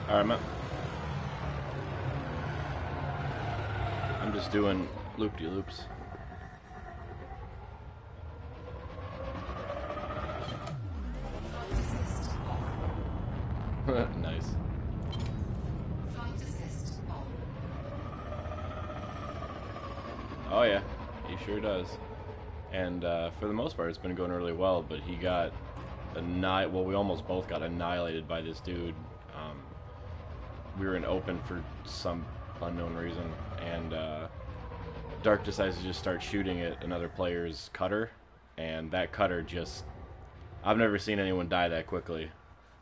Alright, I'm just doing loop-de-loops. Nice. Oh yeah, he sure does. And for the most part, it's been going really well. But he got well, we almost both got annihilated by this dude. We were in open for some unknown reason, and Dark decides to just start shooting at another player's cutter, and that cutter just... I've never seen anyone die that quickly.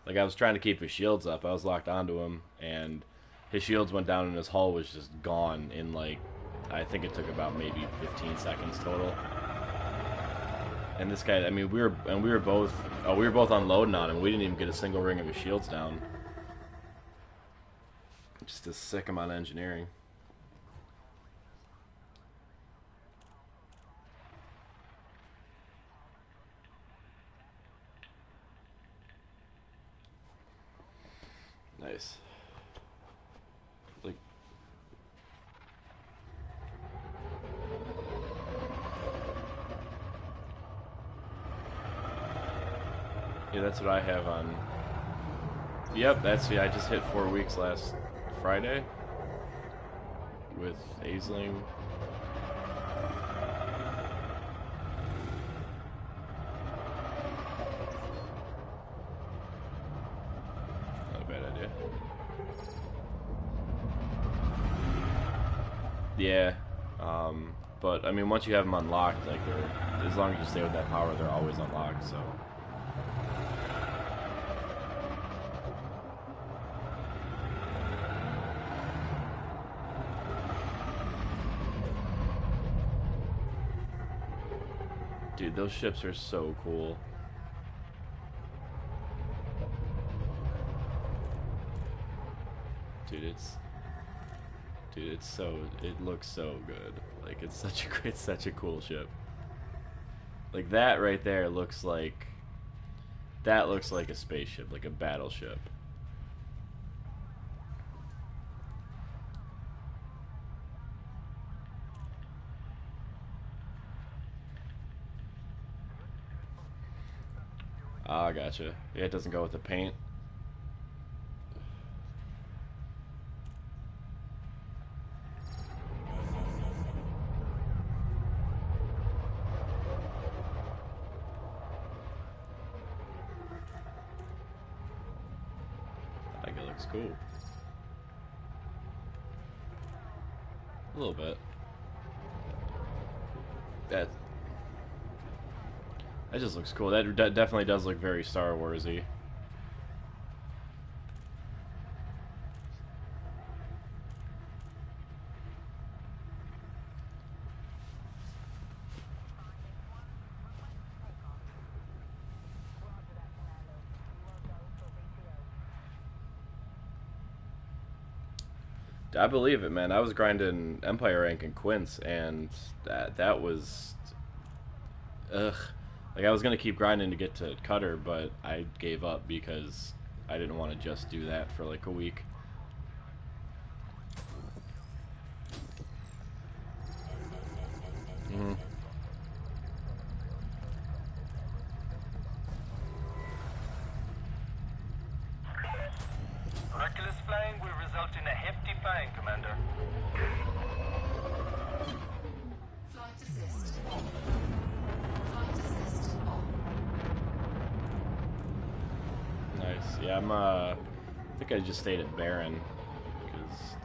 Like, I was trying to keep his shields up. I was locked onto him, and his shields went down and his hull was just gone in, like, I think it took about maybe 15 seconds total. And this guy, I mean, we were both unloading on him. We didn't even get a single ring of his shields down. Just to sick him on engineering. Nice. Like, yeah, that's what I have on. Yep, I just hit 4 weeks last Friday with Aisling. Not a bad idea. Yeah, but I mean, once you have them unlocked, like as long as you stay with that power, they're always unlocked. So. Dude, those ships are so cool. Dude, it looks so good. Like, it's such a cool ship. Like, that right there looks like a spaceship, like a battleship. Ah, gotcha. Yeah, it doesn't go with the paint. I think it looks cool. A little bit. That just looks cool. That definitely does look very Star Wars-y. I believe it, man. I was grinding Empire rank in Quince, and that was... Ugh. Like, I was going to keep grinding to get to Cutter, but I gave up because I didn't want to just do that for like a week. Mm-hmm. Reckless flying will result in a hefty fine, Commander. Flight assist. Flight assist on. Nice. Yeah, I think I just stayed at Baron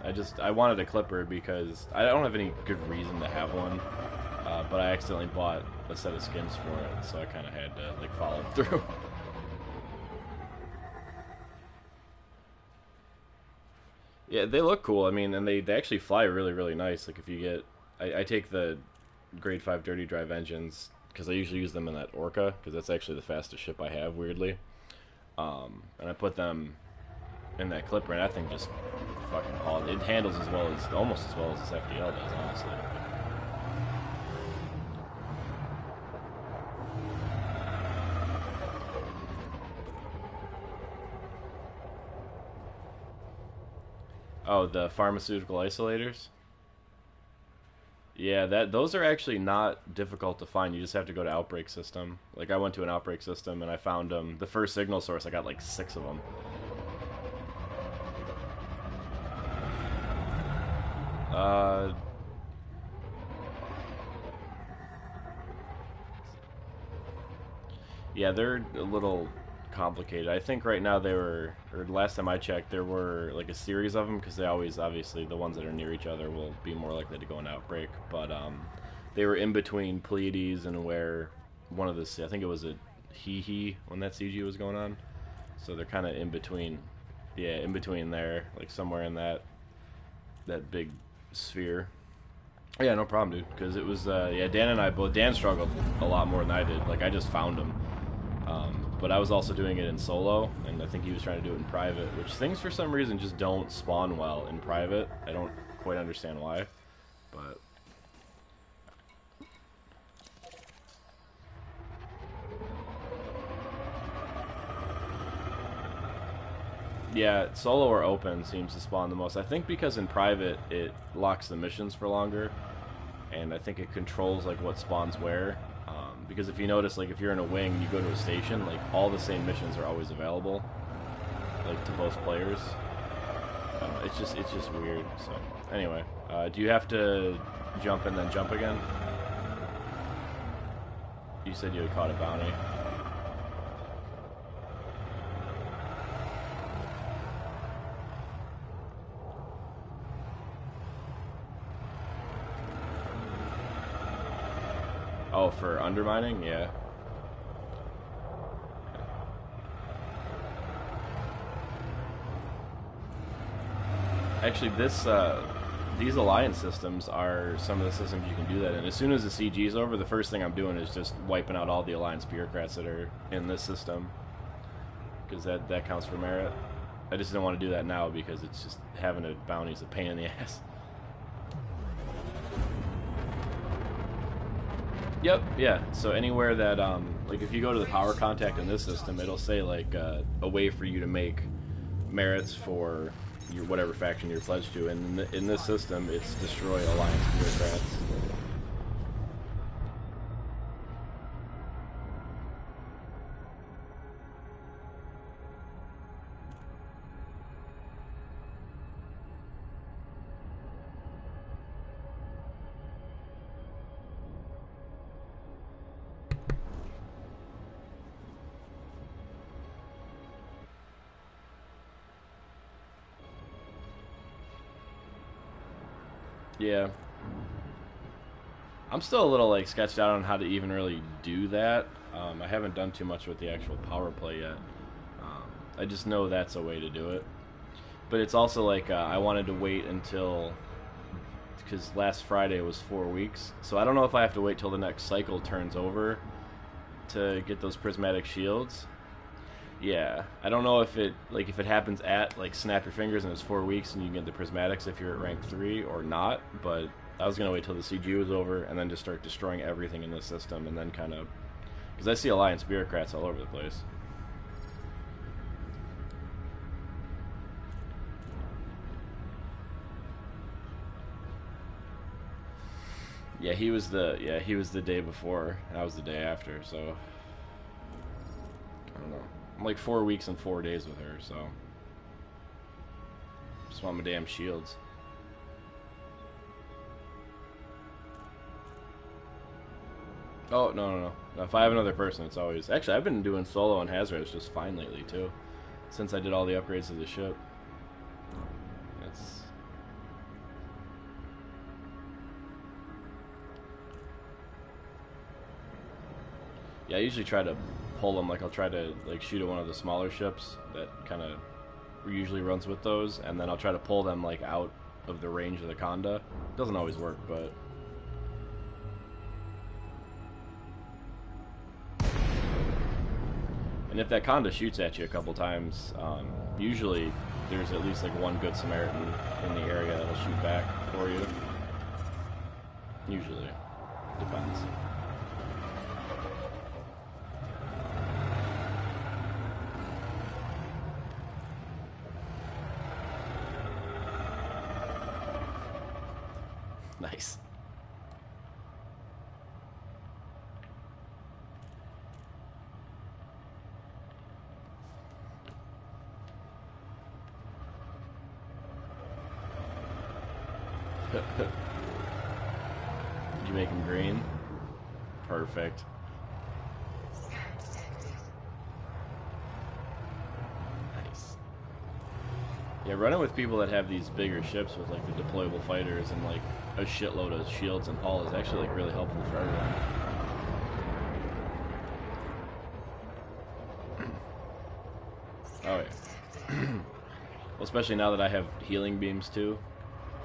because I wanted a Clipper because I don't have any good reason to have one, but I accidentally bought a set of skins for it, so I kind of had to like follow through. Yeah, they look cool. I mean, and they actually fly really, really nice. Like, if you get... I take the Grade 5 Dirty Drive engines, because I usually use them in that Orca, because that's actually the fastest ship I have, weirdly. And I put them in that Clipper, and that thing just fucking hauls. It handles as well as... almost as well as this FDL does, honestly. Oh, the pharmaceutical isolators? Yeah, those are actually not difficult to find. You just have to go to outbreak system. Like I went to an outbreak system and I found them. The first signal source, I got like 6 of them. Uh, yeah, they're a little complicated. I think right now they were, or last time I checked, there were like a series of them because they always, obviously, the ones that are near each other will be more likely to go into outbreak. But they were in between Pleiades and where one of the, I think it was a he when that CG was going on. So they're kind of in between. Yeah, in between there, like somewhere in that big sphere. Yeah, no problem, dude. Because it was, yeah, Dan and I both. Dan struggled a lot more than I did. Like I just found him. But I was also doing it in solo, and I think he was trying to do it in private, which things for some reason just don't spawn well in private. I don't quite understand why, but yeah, solo or open seems to spawn the most. I think because in private it locks the missions for longer, and I think it controls like what spawns where. Because if you notice, like if you're in a wing, you go to a station, like all the same missions are always available, like to both players. It's just weird. So anyway, do you have to jump and then jump again? You said you had caught a bounty. Oh, for undermining? Yeah. Actually, these alliance systems are some of the systems you can do that in. As soon as the CG is over, the first thing I'm doing is just wiping out all the alliance bureaucrats that are in this system, because that counts for merit. I just didn't want to do that now because it's just having a bounty is a pain in the ass. Yep, yeah. So anywhere that, like if you go to the power contact in this system, it'll say like a way for you to make merits for your whatever faction you're pledged to. And in this system, it's destroy alliance bureaucrats. Yeah. I'm still a little like sketched out on how to even really do that. I haven't done too much with the actual power play yet. I just know that's a way to do it. But it's also like I wanted to wait until, because last Friday was 4 weeks, so I don't know if I have to wait till the next cycle turns over to get those prismatic shields. Yeah, I don't know if it happens at like snap your fingers and it's 4 weeks and you can get the prismatics if you're at rank 3 or not. But I was gonna wait till the CG was over and then just start destroying everything in the system and then kind of, because I see alliance bureaucrats all over the place. Yeah, he was the day before. I was the day after, so I don't know. I'm like 4 weeks and 4 days with her, so just want my damn shields. Oh, no. If I have another person, it's always... Actually, I've been doing solo and Hazardous just fine lately, too. Since I did all the upgrades to the ship. It's... Yeah, I usually try to pull them. Like, I'll try to, like, shoot at one of the smaller ships that kind of usually runs with those, and then I'll try to pull them, like, out of the range of the Conda. Doesn't always work, but... And if that Conda shoots at you a couple times, usually there's at least like one good Samaritan in the area that'll shoot back for you. Usually. Depends. Nice. Did you make him green? Perfect. Scan detected. Nice. Yeah, running with people that have these bigger ships with like the deployable fighters and like a shitload of shields and hull is actually like really helpful for everyone. Oh yeah. Well, especially now that I have healing beams too.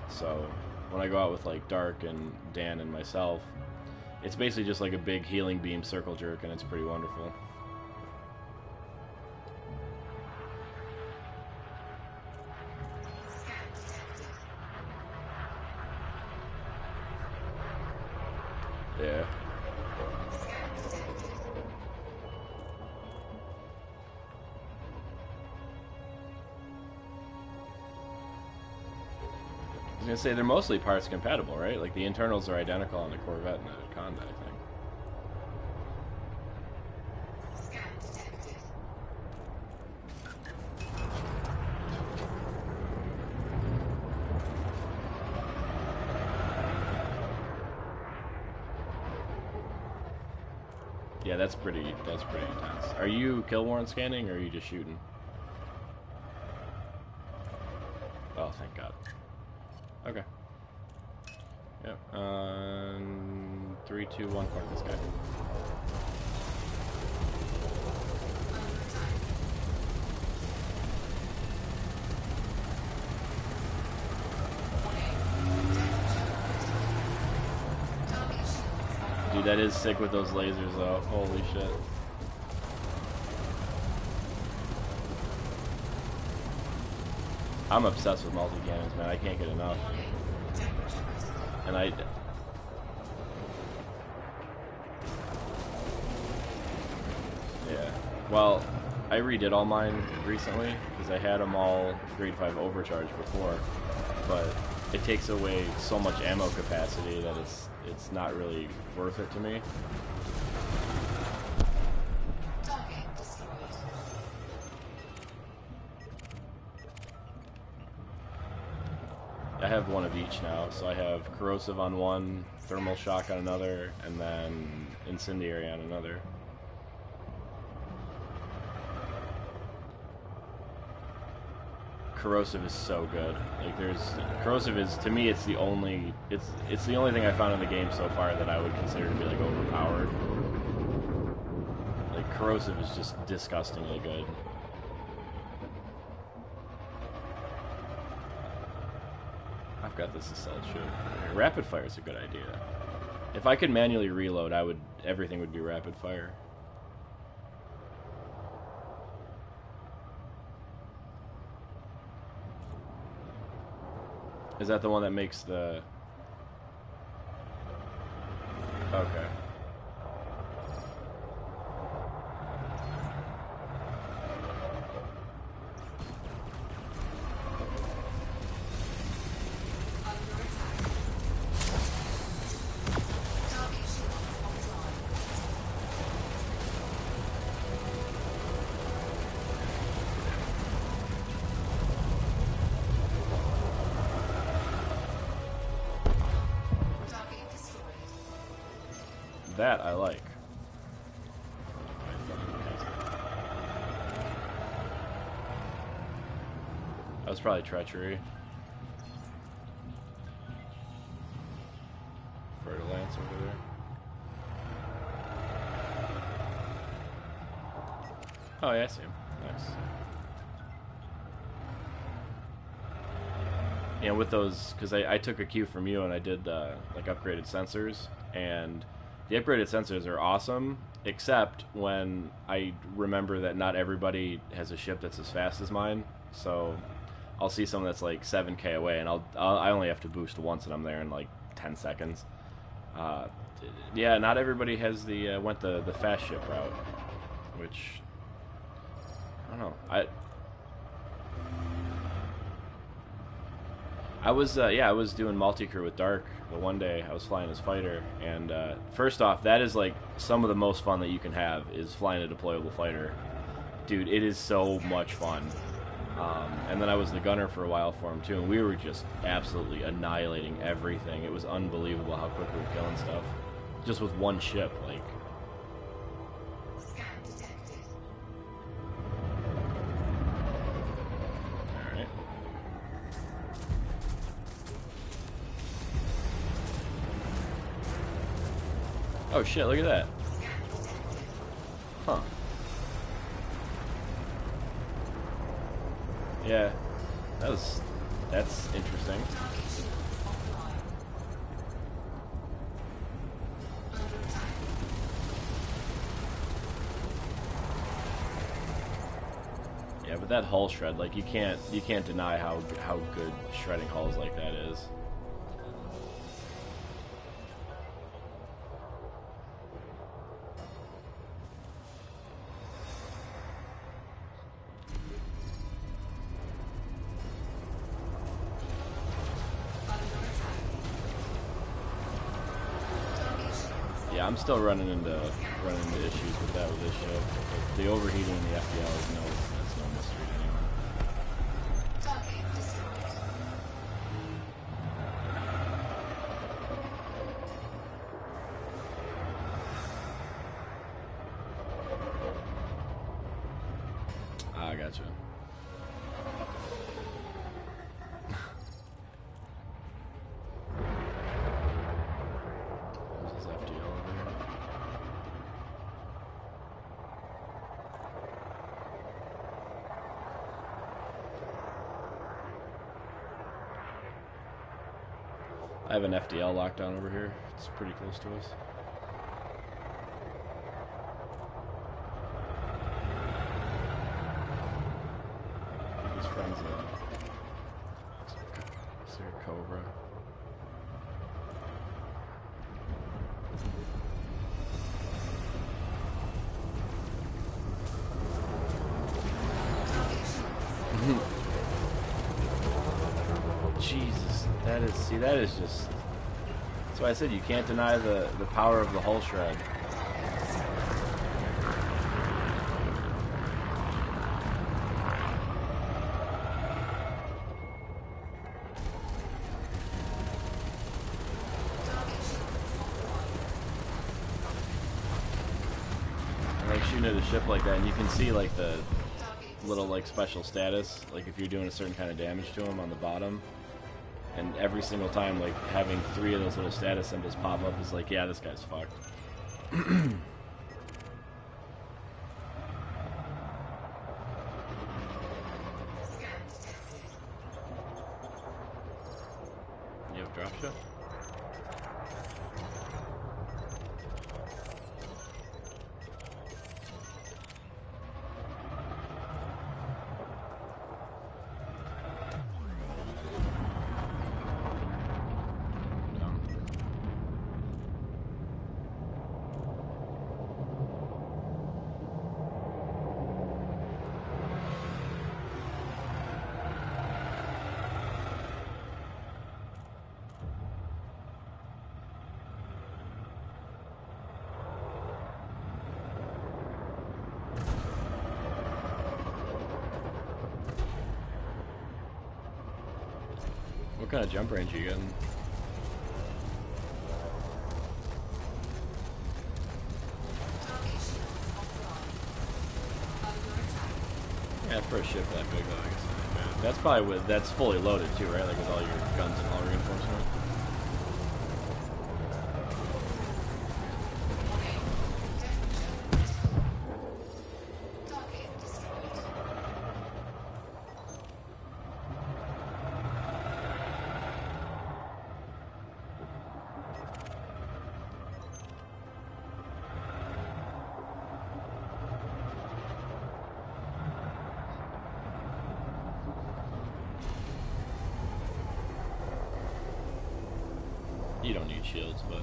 So when I go out with like Dark and Dan and myself, it's basically just like a big healing beam circle jerk, and it's pretty wonderful. Scan detected. Yeah. Scan detected. I was gonna say they're mostly parts compatible, right? Like the internals are identical on the Corvette and the Conda, I think. Scan detected. Yeah, that's pretty intense. Are you kill warrant scanning or are you just shooting? Oh, thank God. Okay. Yep. 3, 2, 1, park this guy. Under attack. Warning. Target shields offline. Dude, that is sick with those lasers though. Holy shit. I'm obsessed with multi-cannons, man. I can't get enough. Warning. Temperature critical. And I... Yeah. Well, I redid all mine recently, because I had them all grade 5 overcharged before, but it takes away so much ammo capacity that it's not really worth it to me. Target destroyed. I have one of each now, so I have corrosive on one, thermal shock on another, and then incendiary on another. Corrosive is so good. Like corrosive is, to me, it's the only thing I found in the game so far that I would consider to be like overpowered. Like corrosive is just disgustingly good. I've got this assault ship. Rapid fire is a good idea. If I could manually reload, everything would be rapid fire. Is that the one that makes the... Okay. Under attack. Target shields offline. Target destroyed. That I like. That was probably treachery. For the lance over there. Oh yeah, I see him. Nice. Yeah, with those, because I took a cue from you and I did like upgraded sensors, and the upgraded sensors are awesome, except when I remember that not everybody has a ship that's as fast as mine. So I'll see someone that's like 7K away, and I only have to boost once, and I'm there in like 10 seconds. Yeah, not everybody has went the fast ship route, which I don't know. I was yeah, I was doing multi-crew with Dark the one day. I was flying his fighter, and first off, that is like some of the most fun that you can have is flying a deployable fighter. Dude, it is so much fun. And then I was the gunner for a while for him too, and we were just absolutely annihilating everything. It was unbelievable how quick we were killing stuff, just with one ship. Like, Scan detected. all right. Oh shit! Look at that. Scan detected. Huh. Yeah, that's interesting. Target shields offline. Under attack. Yeah, but that hull shred, like you can't deny how good shredding hulls like that is. Under attack. Target shields. Yeah, I'm still running into issues with that with this ship. But the overheating in the FDL is that's no mystery to anyone. Target destroyed. Ah, I gotcha. Where's this FDL over here? I have an FDL lockdown over here. It's pretty close to us. I think his friend's is there a Cobra? Jesus, that is just. That's why I said you can't deny the power of the hull shred. And like shooting at a ship like that, and you can see like the little like special status, like if you're doing a certain kind of damage to him on the bottom. And every single time, like, having 3 of those little status symbols pop up is like, yeah, this guy's fucked. Scan detected. You have drop ship? What kind of jump range are you getting? Target shields offline. Under attack. Yeah, for a ship that big though, I guess it's not bad. That's probably that's fully loaded too, right? Like with all your guns and all reinforcement. Target destroyed. You don't need shields, but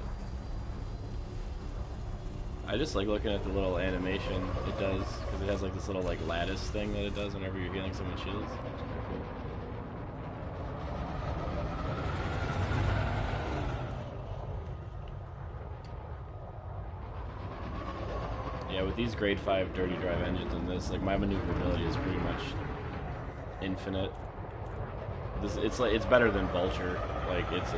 I just like looking at the little animation it does, because it has like this little like lattice thing that it does whenever you're healing someone's shields. It's pretty cool. Yeah, with these grade 5 dirty drive engines in this, like my maneuverability is pretty much infinite. It's better than Vulture. Like it's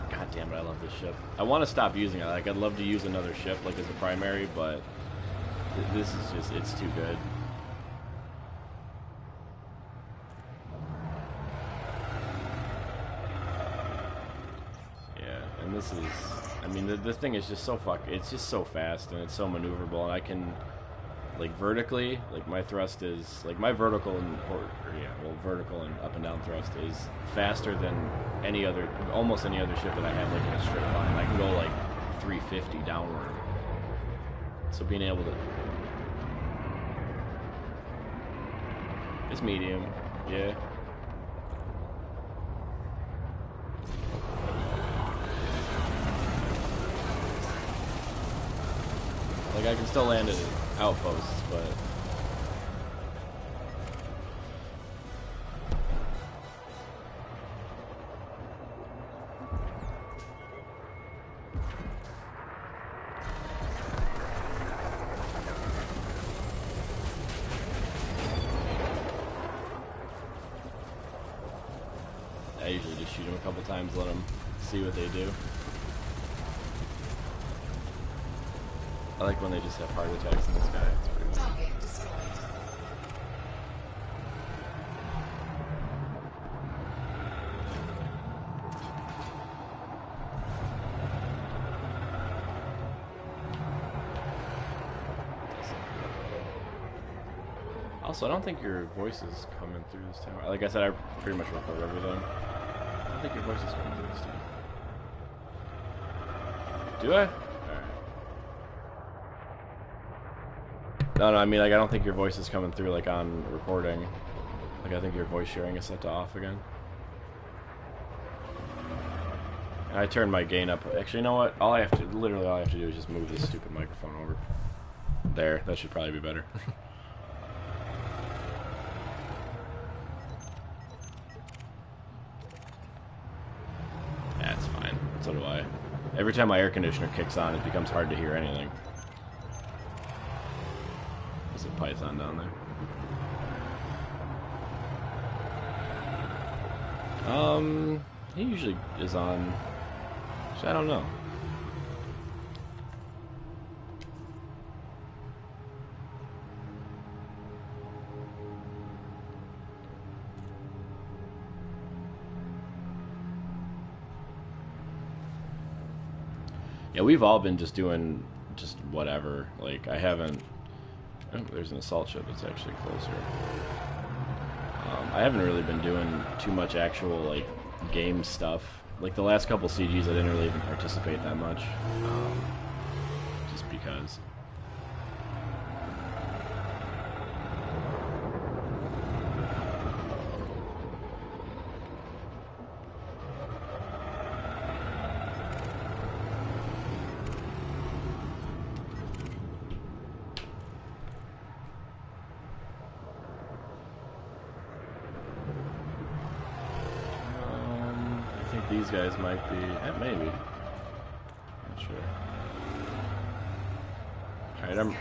God damn it, I love this ship. I want to stop using it. Like I'd love to use another ship like as a primary, but this is just it's too good. Yeah, and this is I mean the thing is just so it's just so fast and it's so maneuverable and I can like vertically, like my thrust is like my vertical and vertical and up and down thrust is faster than almost any other ship that I have like in a straight line. I can go like 350 downward. So being able to, it's medium, yeah. Like I can still land at outposts, but I usually just shoot them a couple times, let them see what they do. I like when they just have heart attacks in the sky. It's pretty cool. Target destroyed. Also, I don't think your voice is coming through this time. Like I said, I pretty much record everything. I don't think your voice is coming through this time. Do I? No, I mean, like, I don't think your voice is coming through, like, on recording. Like, I think your voice sharing is set to off again. And I turned my gain up. Actually, you know what? Literally all I have to do is just move this stupid microphone over. There, that should probably be better. That's fine. So do I. Every time my air conditioner kicks on, it becomes hard to hear anything. There's a python down there. He usually is on. I don't know. Yeah, we've all been just doing just whatever. Like, I haven't... Oh, there's an assault ship that's actually closer. I haven't really been doing too much actual, like, game stuff. Like, the last couple CGs, I didn't really even participate that much. Just because... these guys might be... maybe. Not sure. Alright, I'm...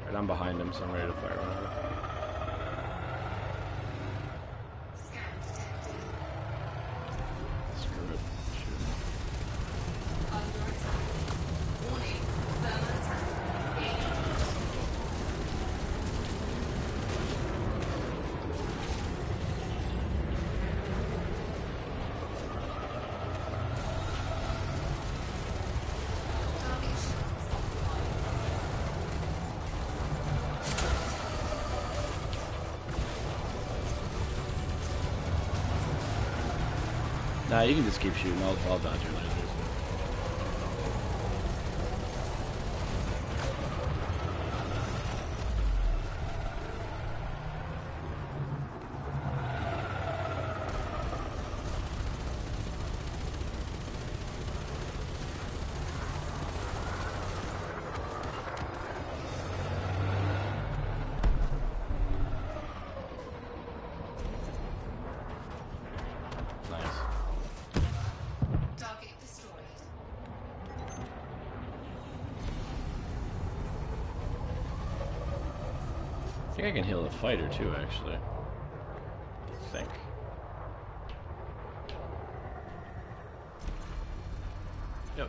Alright, I'm behind him, so I'm ready to fire over. Nah, you can just keep shooting. I'll dodge your lasers. think I can heal the fighter too, actually. I think. Yep.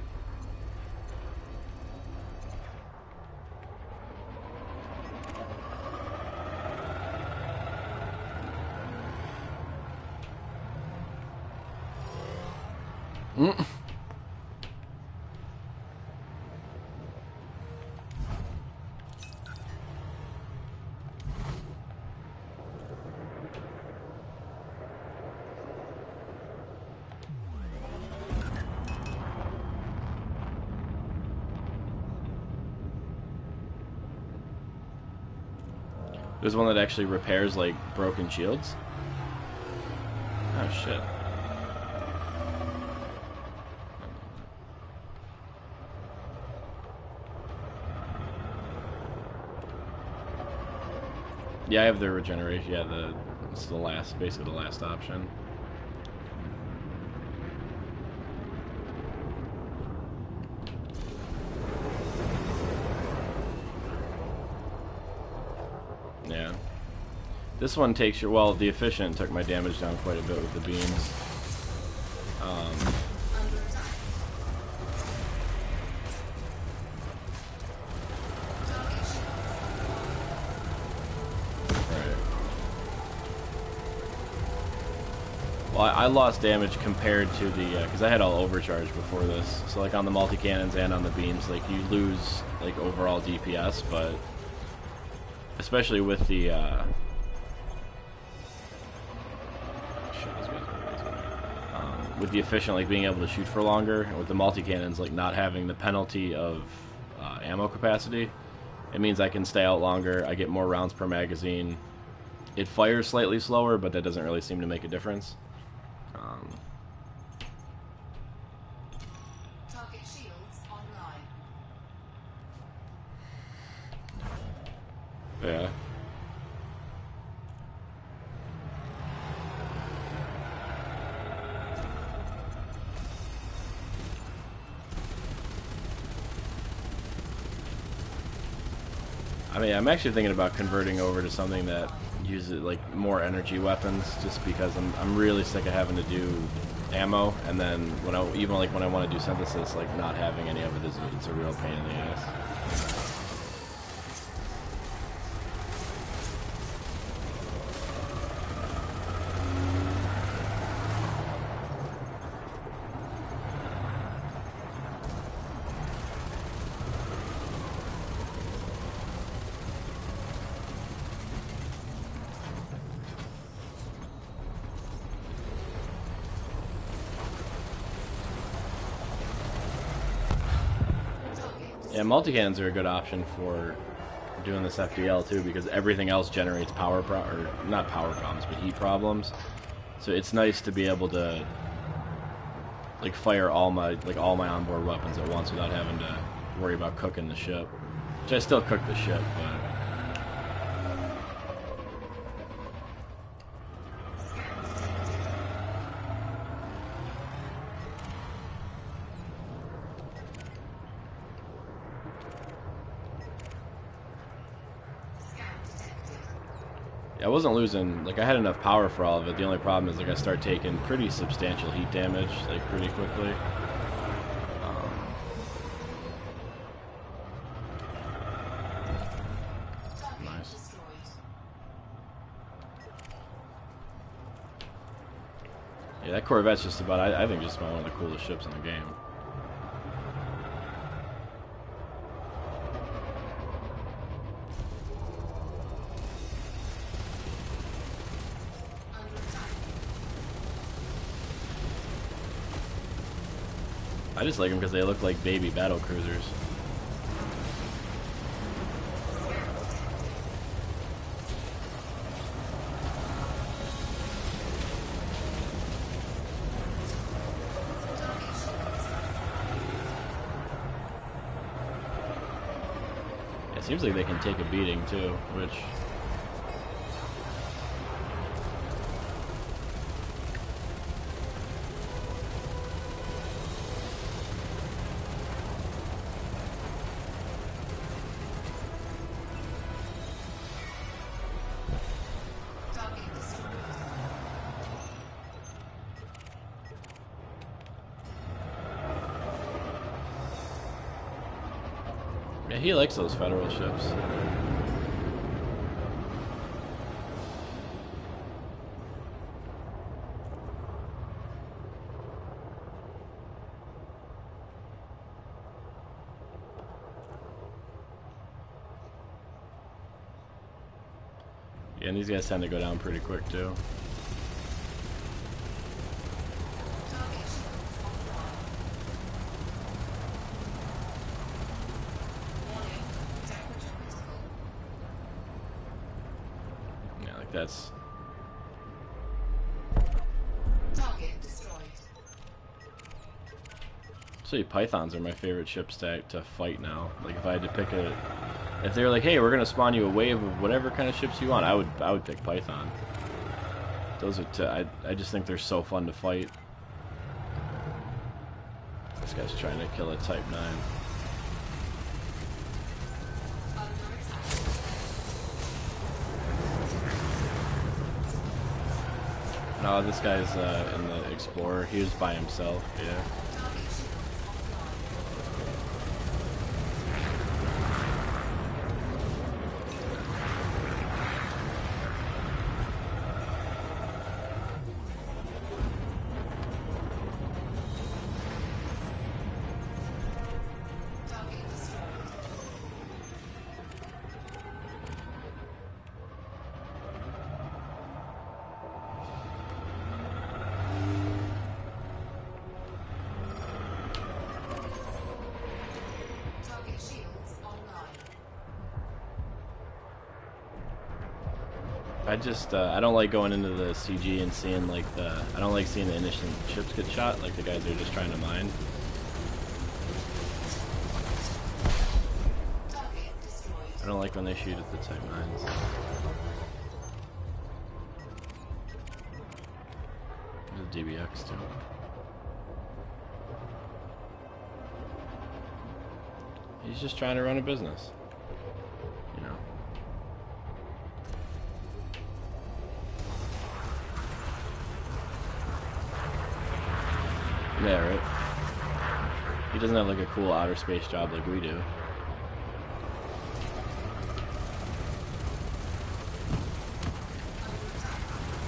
There's one that actually repairs, like, broken shields. Oh, shit. Yeah, I have the regeneration. Yeah, it's the last, basically the last option. Yeah. This one takes your... Well, the efficient took my damage down quite a bit with the beams. Right. Well, I lost damage compared to the... because I had all overcharge before this. So, like, on the multi-cannons and on the beams, like, you lose, like, overall DPS, but... Especially with the, with the efficient, like, being able to shoot for longer, and with the multi-cannons, like, not having the penalty of ammo capacity, it means I can stay out longer, I get more rounds per magazine. It fires slightly slower, but that doesn't really seem to make a difference. Target shields online. Yeah. I mean, I'm actually thinking about converting over to something that uses, like, more energy weapons, just because I'm really sick of having to do ammo, and then when even like when I want to do synthesis, like, not having any of it is it's a real pain in the ass. Yeah, multi-cannons are a good option for doing this FPL too, because everything else generates or not power problems, but heat problems. So it's nice to be able to, like, fire all my onboard weapons at once without having to worry about cooking the ship. Which I still cook the ship, but... I wasn't losing, like, I had enough power for all of it. The only problem is, like, I start taking pretty substantial heat damage, like, pretty quickly. Nice. Yeah, that Corvette's just about, I think, just about one of the coolest ships in the game. I just like them because they look like baby battle cruisers. It seems like they can take a beating too, which... Yeah, he likes those federal ships. Yeah, and these guys tend to go down pretty quick too. Yeah, like that's... Target destroyed. So Pythons are my favorite ships to fight now. Like if I had to pick a... If they were like, hey, we're gonna spawn you a wave of whatever kind of ships you want, I would pick Python. Those are I just think they're so fun to fight. This guy's trying to kill a Type 9. No, this guy's in the Explorer. He was by himself, yeah. I don't like going into the CG and seeing like I don't like seeing the innocent ships get shot, like the guys are just trying to mine. I don't like when they shoot at the Type 9s. There's a DBX too. He's just trying to run a business. You know. Yeah, right? He doesn't have like a cool outer space job like we do.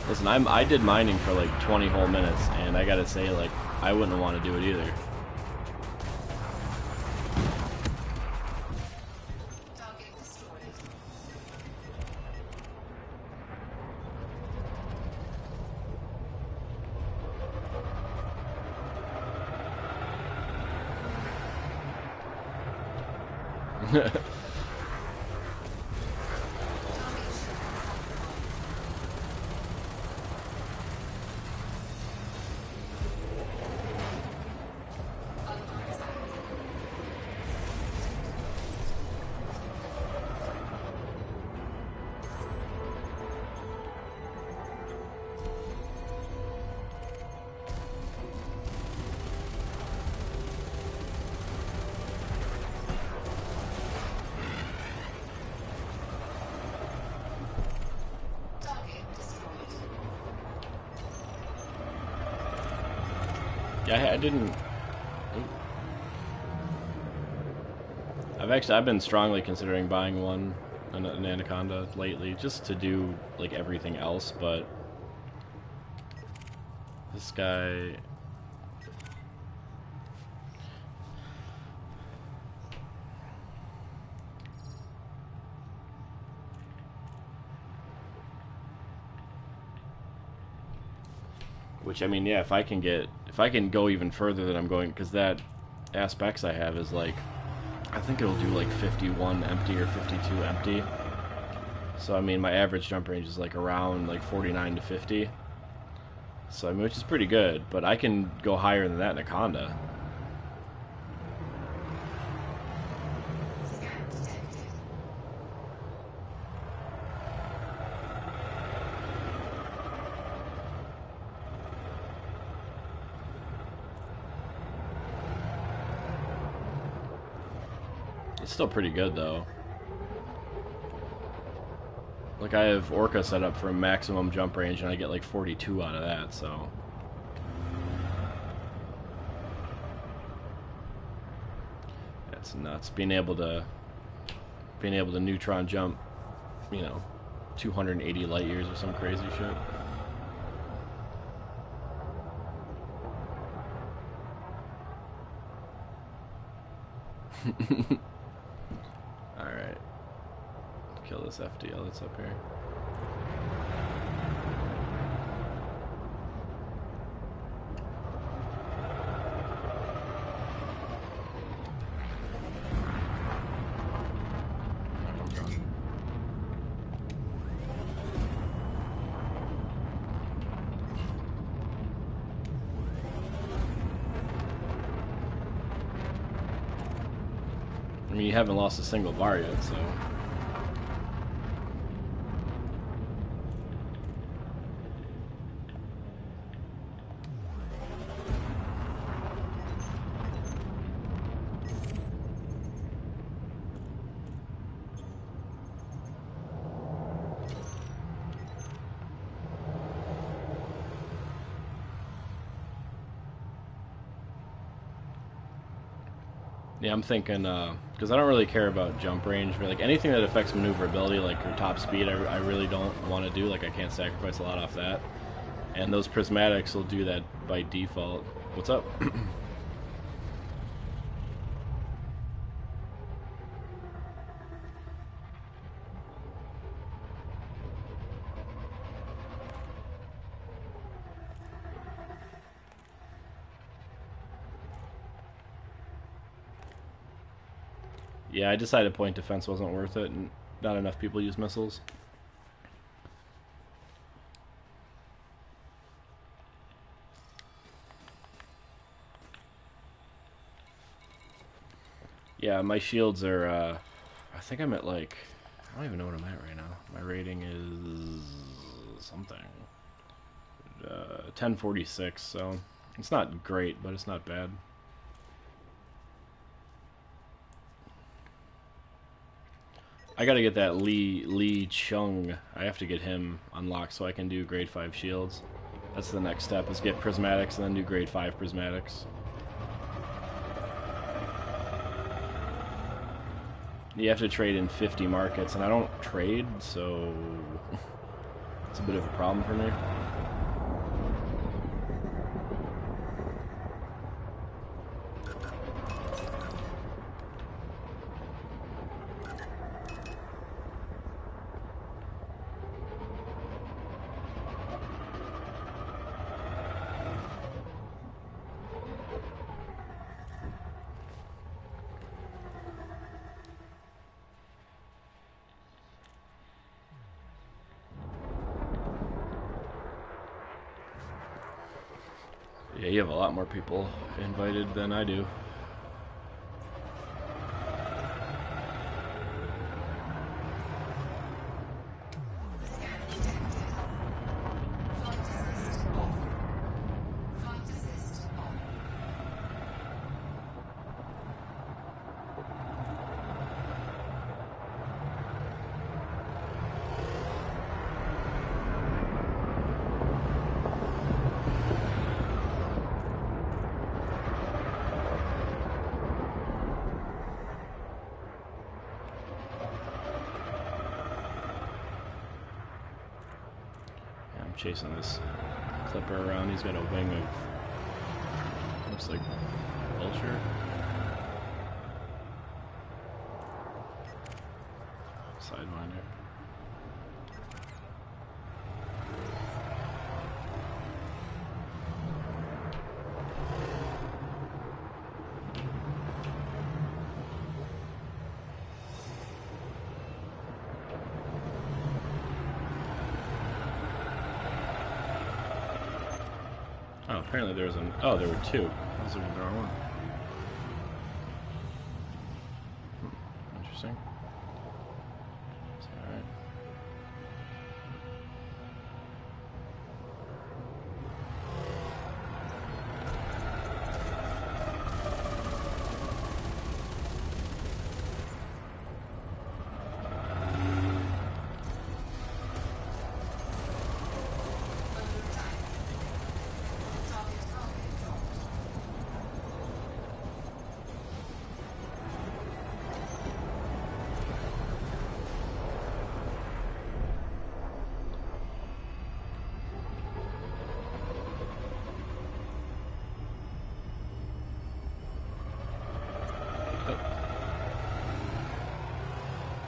Listen, I did mining for like 20 whole minutes, and I gotta say, like, I wouldn't want to do it either. Yeah, I didn't... I've been strongly considering buying an Anaconda lately, just to do, like, everything else, but... This guy... Which, I mean, yeah, if I can go even further than I'm going, because that Aspects I have is like, I think it'll do like 51 empty or 52 empty. So, I mean, my average jump range is like around like 49 to 50. So, I mean, which is pretty good, but I can go higher than that in Anaconda. It's still pretty good, though. Like, I have Orca set up for a maximum jump range, and I get like 42 out of that, so... That's nuts. Being able to being able to neutron jump, you know, 280 light years or some crazy shit. Alright. Kill this FDL that's up here. I mean, you haven't lost a single bar yet, so... Yeah, I'm thinking, because I don't really care about jump range, but like anything that affects maneuverability, like your top speed, I really don't want to do. Like I can't sacrifice a lot off that. And those prismatics will do that by default. What's up? Yeah, I decided point defense wasn't worth it, and not enough people use missiles. Yeah, my shields are, I think I'm at like, I don't even know what I'm at right now. My rating is something. 1046, so it's not great, but it's not bad. I gotta get that Lee Chung. I have to get him unlocked so I can do grade 5 shields. That's the next step, is get prismatics and then do grade 5 prismatics. You have to trade in 50 markets, and I don't trade, so it's a bit of a problem for me. Yeah, you have a lot more people invited than I do. Chasing this clipper around. He's got a wing of, looks like vulture. Sidewinder. Oh, apparently there was an... Oh, there were two. I was looking at the wrong one. Interesting. It's alright.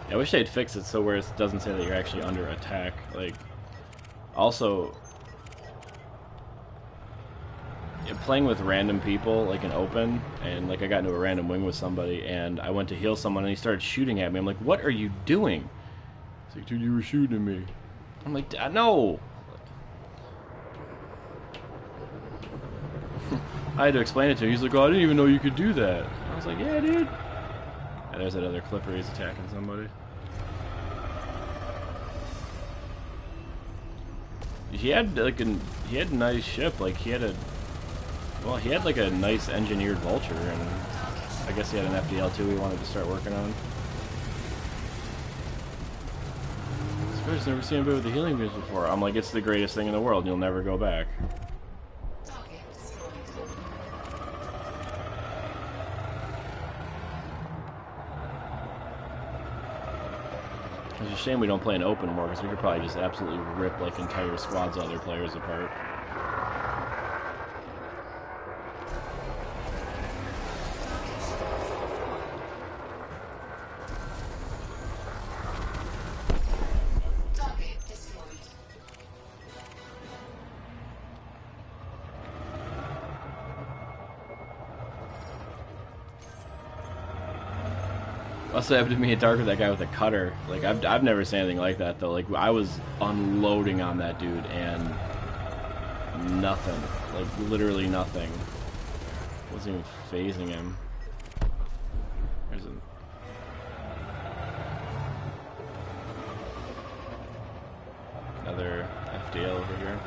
I wish they'd fix it so where it doesn't say that you're actually under attack. Like, also, playing with random people, like in open, and like I got into a random wing with somebody, and I went to heal someone, and he started shooting at me. I'm like, what are you doing? He's like, dude, you were shooting at me. I'm like, no! I had to explain it to him. He's like, oh, I didn't even know you could do that. I was like, yeah, dude. And there's that other clipper, he's attacking somebody. He had like he had a nice ship, like he had like a nice engineered vulture, and I guess he had an FDL too he wanted to start working on. I've never seen a bit with the healing beams before. I'm like, it's the greatest thing in the world, and you'll never go back. It's a shame we don't play an open more, because we could probably just absolutely rip like entire squads of other players apart. Also happened to me at Dark with that guy with a cutter. Like, I've never seen anything like that, though. Like, I was unloading on that dude, and nothing. Like, literally nothing. Wasn't even phasing him. There's another FDL over here.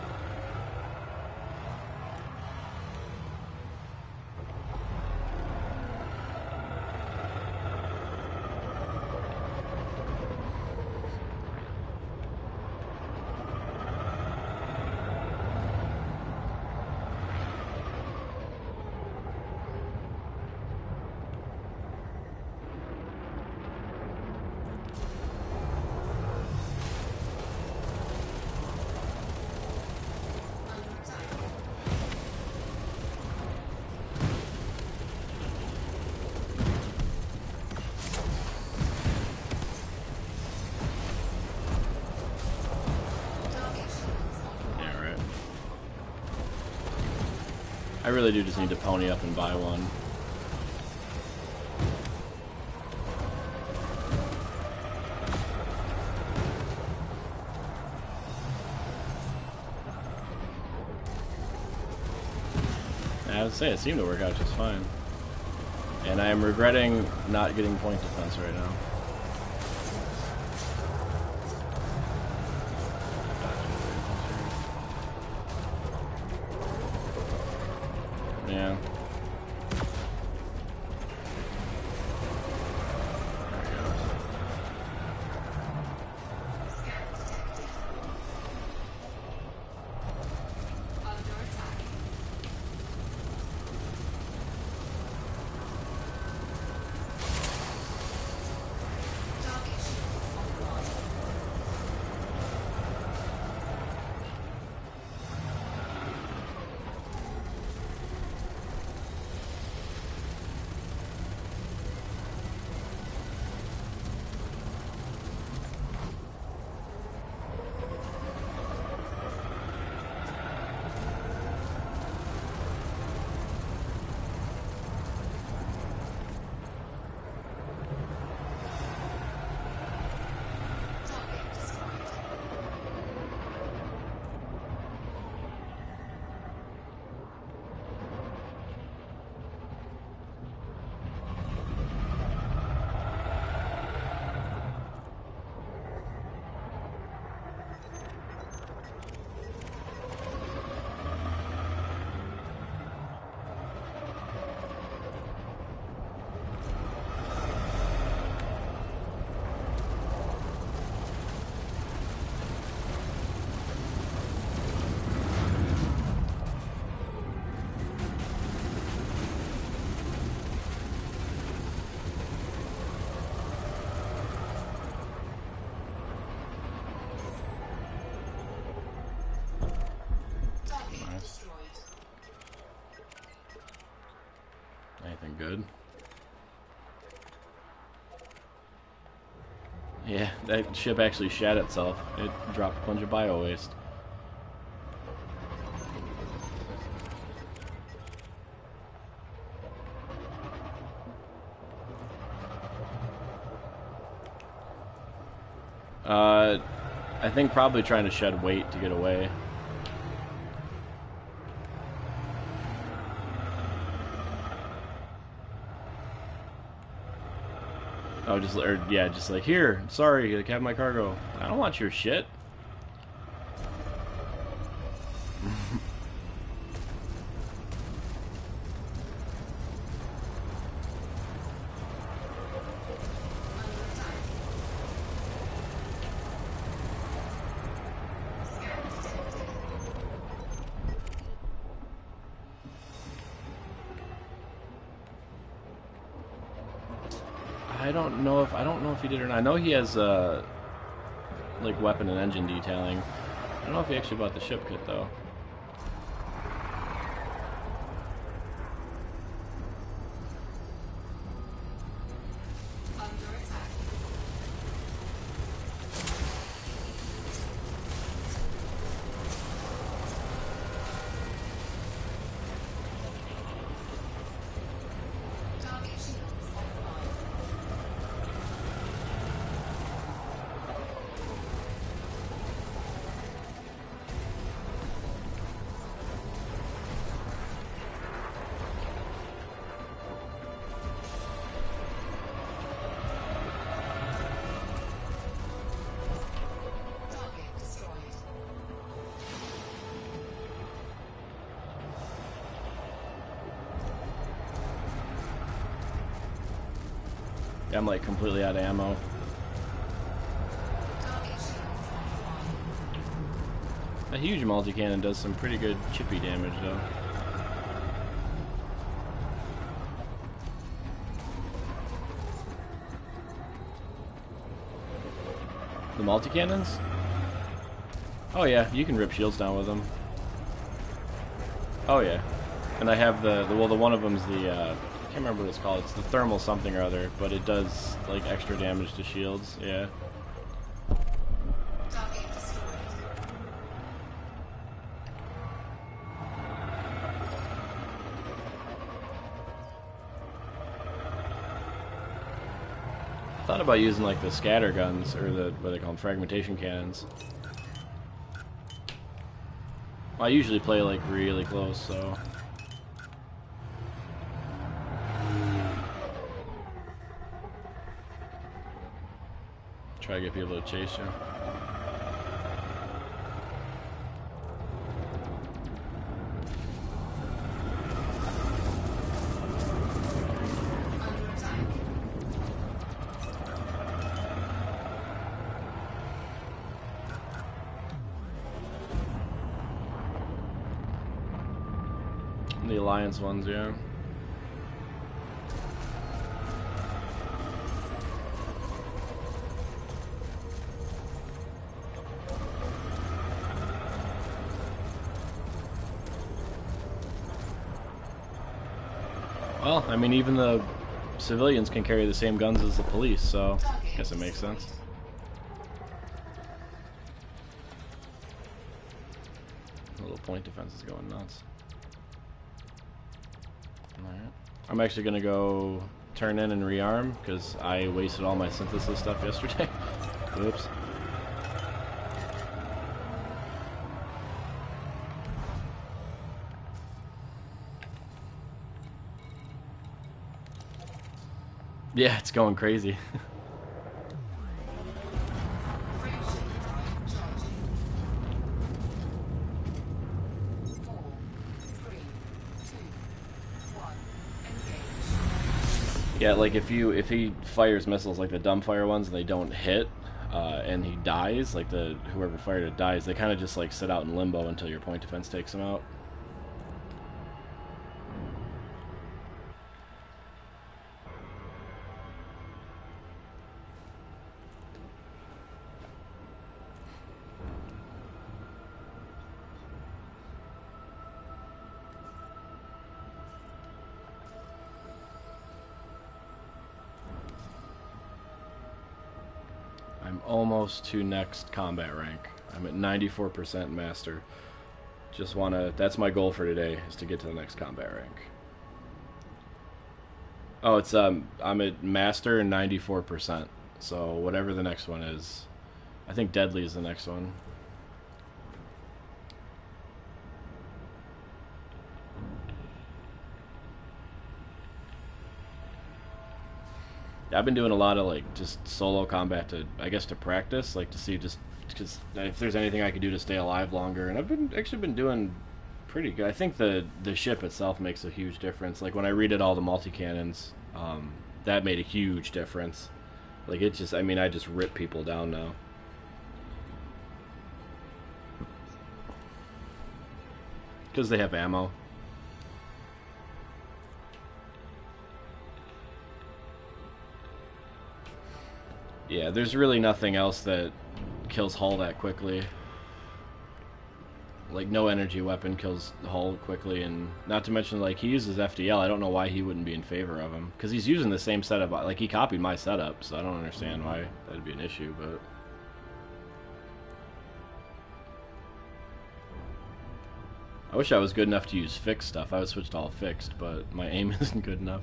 I really do just need to pony up and buy one. I would say it seemed to work out just fine. And I am regretting not getting point defense right now. Yeah. Yeah, that ship actually shat itself. It dropped a bunch of bio waste. I think probably trying to shed weight to get away. Oh, just like, here, sorry, like, have my cargo. I don't want your shit. I don't know if he did or not. I know he has like weapon and engine detailing. I don't know if he actually bought the ship kit though. Yeah, I'm like completely out of ammo. A huge multi-cannon does some pretty good chippy damage though. The multi-cannons? Oh yeah, you can rip shields down with them. Oh yeah. And I have the one of them's the, I can't remember what it's called, it's the thermal something or other, but it does, like, extra damage to shields, yeah. Thought about using, like, the scatter guns, or the, what they call them, fragmentation cannons. I usually play, like, really close, so... Try to get people to chase you. The Alliance ones, yeah. Well, I mean, even the civilians can carry the same guns as the police, so I guess it makes sense. The little point defense is going nuts. Alright. I'm actually gonna go turn in and rearm, because I wasted all my synthesis stuff yesterday. Oops. Yeah, it's going crazy. Yeah, like if he fires missiles like the dumbfire ones and they don't hit, and he dies, like whoever fired it dies, they kind of just like sit out in limbo until your point defense takes them out. I'm almost to next combat rank. I'm at 94% master. Just wanna... That's my goal for today, is to get to the next combat rank. Oh, it's, I'm at master and 94%. So, whatever the next one is. I think deadly is the next one. I've been doing a lot of like just solo combat to, I guess, to practice, like to see just because if there's anything I could do to stay alive longer. And I've been actually been doing pretty good. I think the ship itself makes a huge difference. Like when I redid all the multi cannons, that made a huge difference. Like it just, I mean, I just rip people down now. Because they have ammo. Yeah, there's really nothing else that kills Hull that quickly. Like, no energy weapon kills Hull quickly, and not to mention, like, he uses FDL. I don't know why he wouldn't be in favor of him. Because he's using the same setup. Like, he copied my setup, so I don't understand why that'd be an issue, but... I wish I was good enough to use fixed stuff. I would switch to all fixed, but my aim isn't good enough.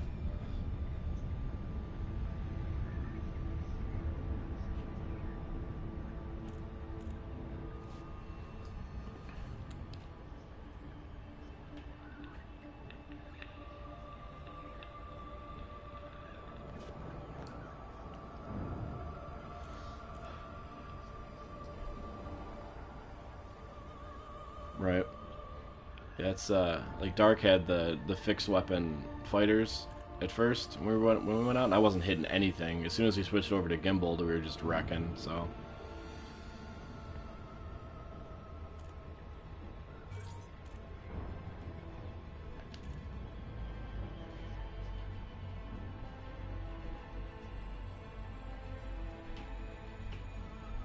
Right. Yeah, it's like Dark had the fixed weapon fighters at first when we went out, and I wasn't hitting anything. As soon as we switched over to Gimbal, we were just wrecking. So.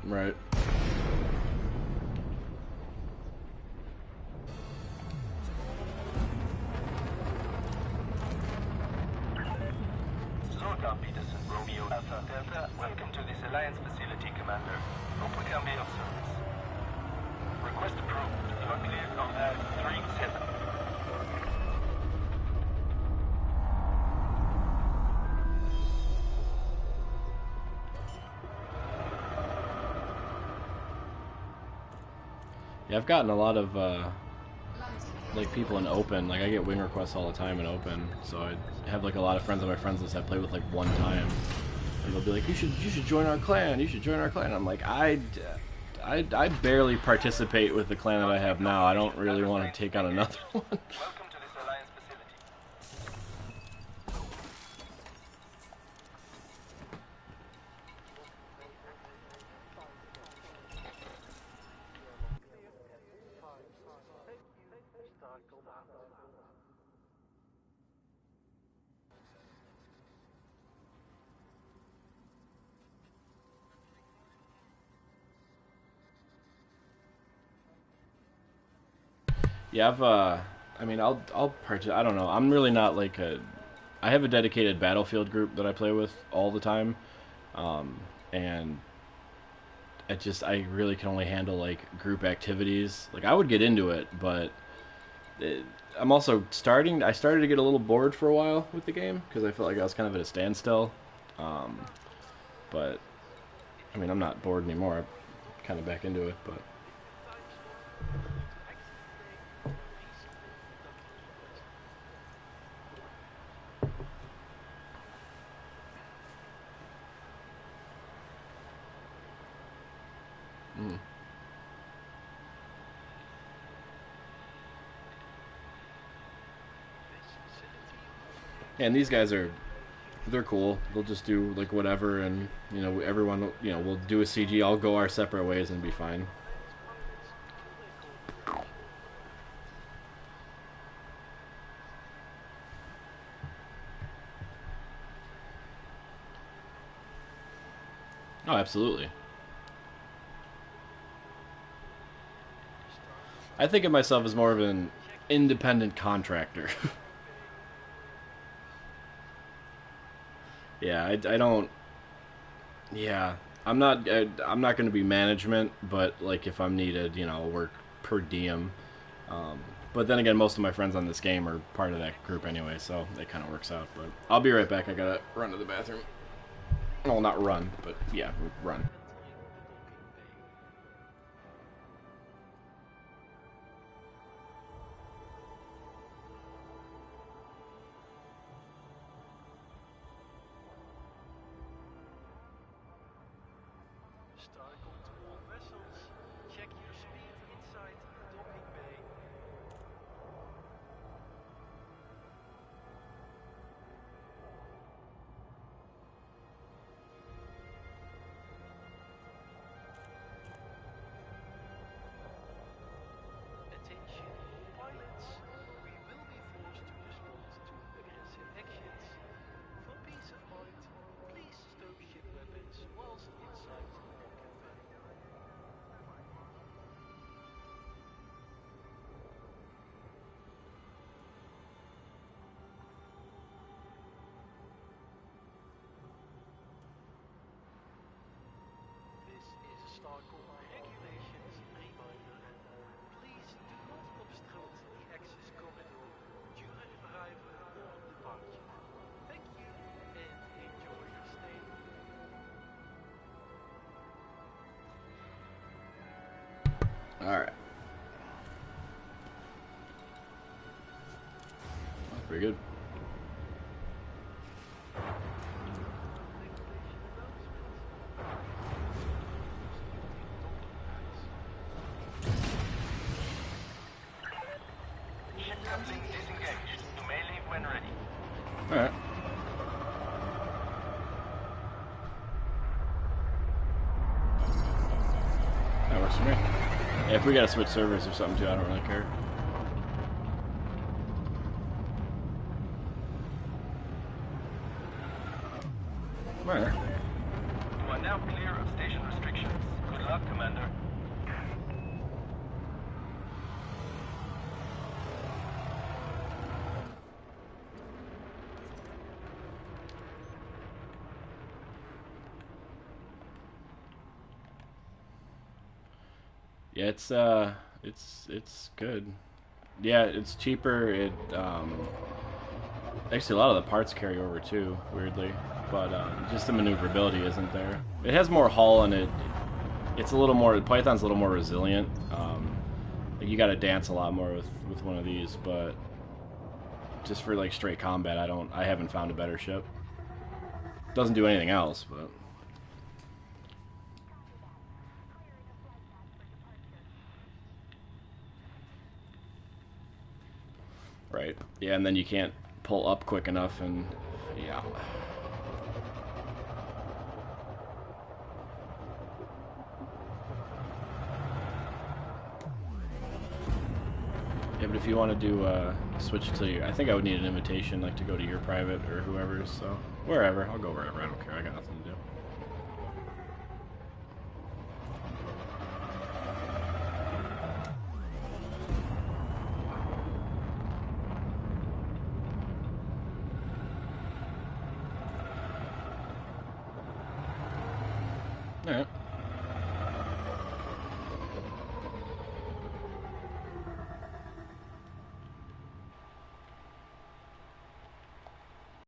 Right. Romeo Alpha Delta, welcome to this Alliance facility, Commander. Hope we can be of service. Request approved. You are cleared on that 3-7. Yeah, I've gotten a lot of like people in open. Like I get wing requests all the time in open, so I have like a lot of friends on my friends list I play with like one time, and they'll be like, you should join our clan, you should join our clan. And I'm like, I barely participate with the clan that I have now. I don't really want to take on another one. Welcome to this Alliance facility. Yeah, I mean, I'll I don't know. I'm really not like I have a dedicated Battlefield group that I play with all the time, and I really can only handle like group activities. Like I would get into it, but I'm also I started to get a little bored for a while with the game because I felt like I was kind of at a standstill. But I mean, I'm not bored anymore. I'm kind of back into it, but. And these guys they're cool. They'll just do like whatever, and you know everyone, you know, we'll do a CG. I'll go our separate ways and be fine. Oh, absolutely. I think of myself as more of an independent contractor. Yeah, I don't... Yeah, I'm not going to be management, but like if I'm needed, I'll work per diem. Um, but then again, most of my friends on this game are part of that group anyway, so it kind of works out. But I'll be right back. I gotta run to the bathroom. Well, not run, but yeah, run. Starcom to all vessels. Check your speed inside the docking bay. Attention all pilots. We will be forced to respond to aggressive actions. For peace of mind, please stow ship weapons whilst inside the docking bay. This is a Starcom regulations reminder. Please do not obstruct the access corridor during arrival or departure. Thank you and enjoy your stay. All right. That's pretty good. Ship captain disengaged. You may leave when ready. All right. That works for me. Yeah, if we gotta switch servers or something too, I don't really care. All right. You are now clear of station restrictions. Good luck, Commander. Yeah, it's good. Yeah, it's cheaper. Actually, a lot of the parts carry over too, weirdly, but just the maneuverability isn't there. It has more hull and it's a little more. Python's a little more resilient. Like you got to dance a lot more with one of these, but just for like straight combat, I haven't found a better ship. Doesn't do anything else, but. Right. Yeah, and then you can't pull up quick enough, and yeah. Yeah, but if you want to do switch to your, I think I would need an invitation, like to go to your private or whoever's. So wherever, I'll go wherever. I don't care. I got nothing to do. All right.